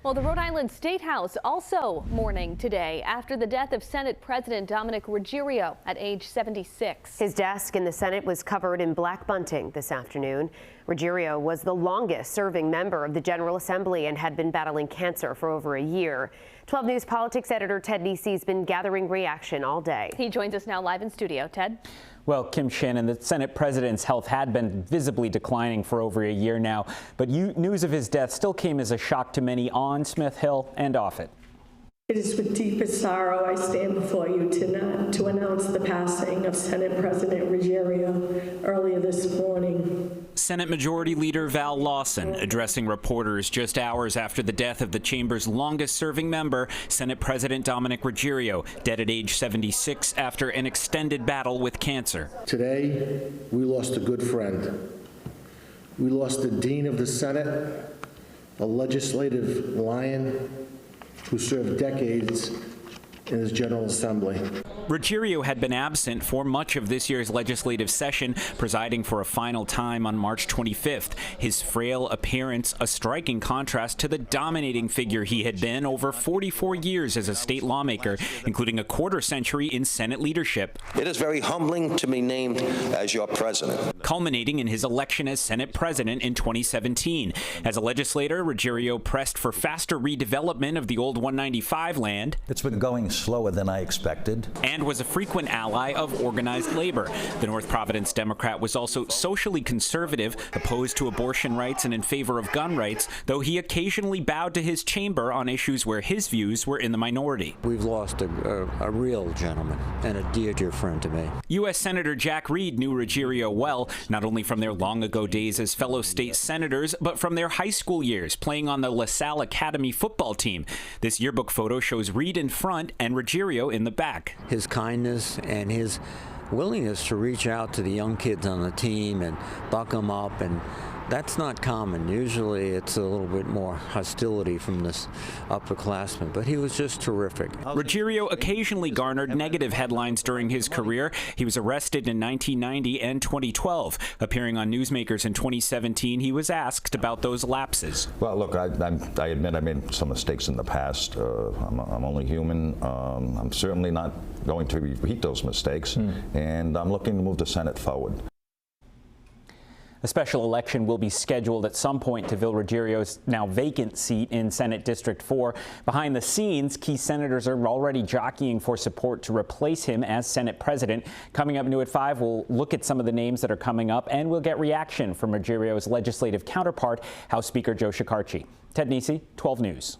Well, the Rhode Island State House also mourning today after the death of Senate President Dominick Ruggerio at age 76. His desk in the Senate was covered in black bunting this afternoon. Ruggerio was the longest serving member of the General Assembly and had been battling cancer for over a year. 12 News politics editor Ted Nesi has been gathering reaction all day. He joins us now live in studio. Ted? Well, Kim Shannon, the Senate president's health had been visibly declining for over a year now, but news of his death still came as a shock to many on Smith Hill and off it. It is with deepest sorrow I stand before you tonight to announce the passing of Senate President Ruggerio earlier this morning. Senate Majority Leader Val Lawson addressing reporters just hours after the death of the chamber's longest-serving member, Senate President Dominick Ruggerio, dead at age 76 after an extended battle with cancer. Today, we lost a good friend. We lost the Dean of the Senate, a legislative lion who served decades in his General Assembly. Ruggerio had been absent for much of this year's legislative session, presiding for a final time on March 25th. His frail appearance, a striking contrast to the dominating figure he had been over 44 years as a state lawmaker, including a quarter-century in Senate leadership. It is very humbling to be named as your president. Culminating in his election as Senate President in 2017. As a legislator, Ruggerio pressed for faster redevelopment of the old 195 land. It's been going slower than I expected. And was a frequent ally of organized labor. The North Providence Democrat was also socially conservative, opposed to abortion rights and in favor of gun rights, though he occasionally bowed to his chamber on issues where his views were in the minority. We've lost a real gentleman and a dear friend to me. U.S. Senator Jack Reed knew Ruggerio well, not only from their long-ago days as fellow state senators, but from their high school years playing on the LaSalle Academy football team. This yearbook photo shows Reed in front and Ruggerio in the back. His kindness and his willingness to reach out to the young kids on the team and buck them up, and that's not common. Usually it's a little bit more hostility from this upperclassman, but he was just terrific. Ruggerio occasionally garnered negative headlines during his career. He was arrested in 1990 and 2012. Appearing on Newsmakers in 2017, he was asked about those lapses. Well, look, I admit I made some mistakes in the past. I'm only human. I'm certainly not going to repeat those mistakes, and I'm looking to move the Senate forward. A special election will be scheduled at some point to fill Ruggerio's now vacant seat in Senate District 4. Behind the scenes, key senators are already jockeying for support to replace him as Senate President. Coming up new at 5, we'll look at some of the names that are coming up, and we'll get reaction from Ruggerio's legislative counterpart, House Speaker Joe Shekarchi. Ted Nesi, 12 News.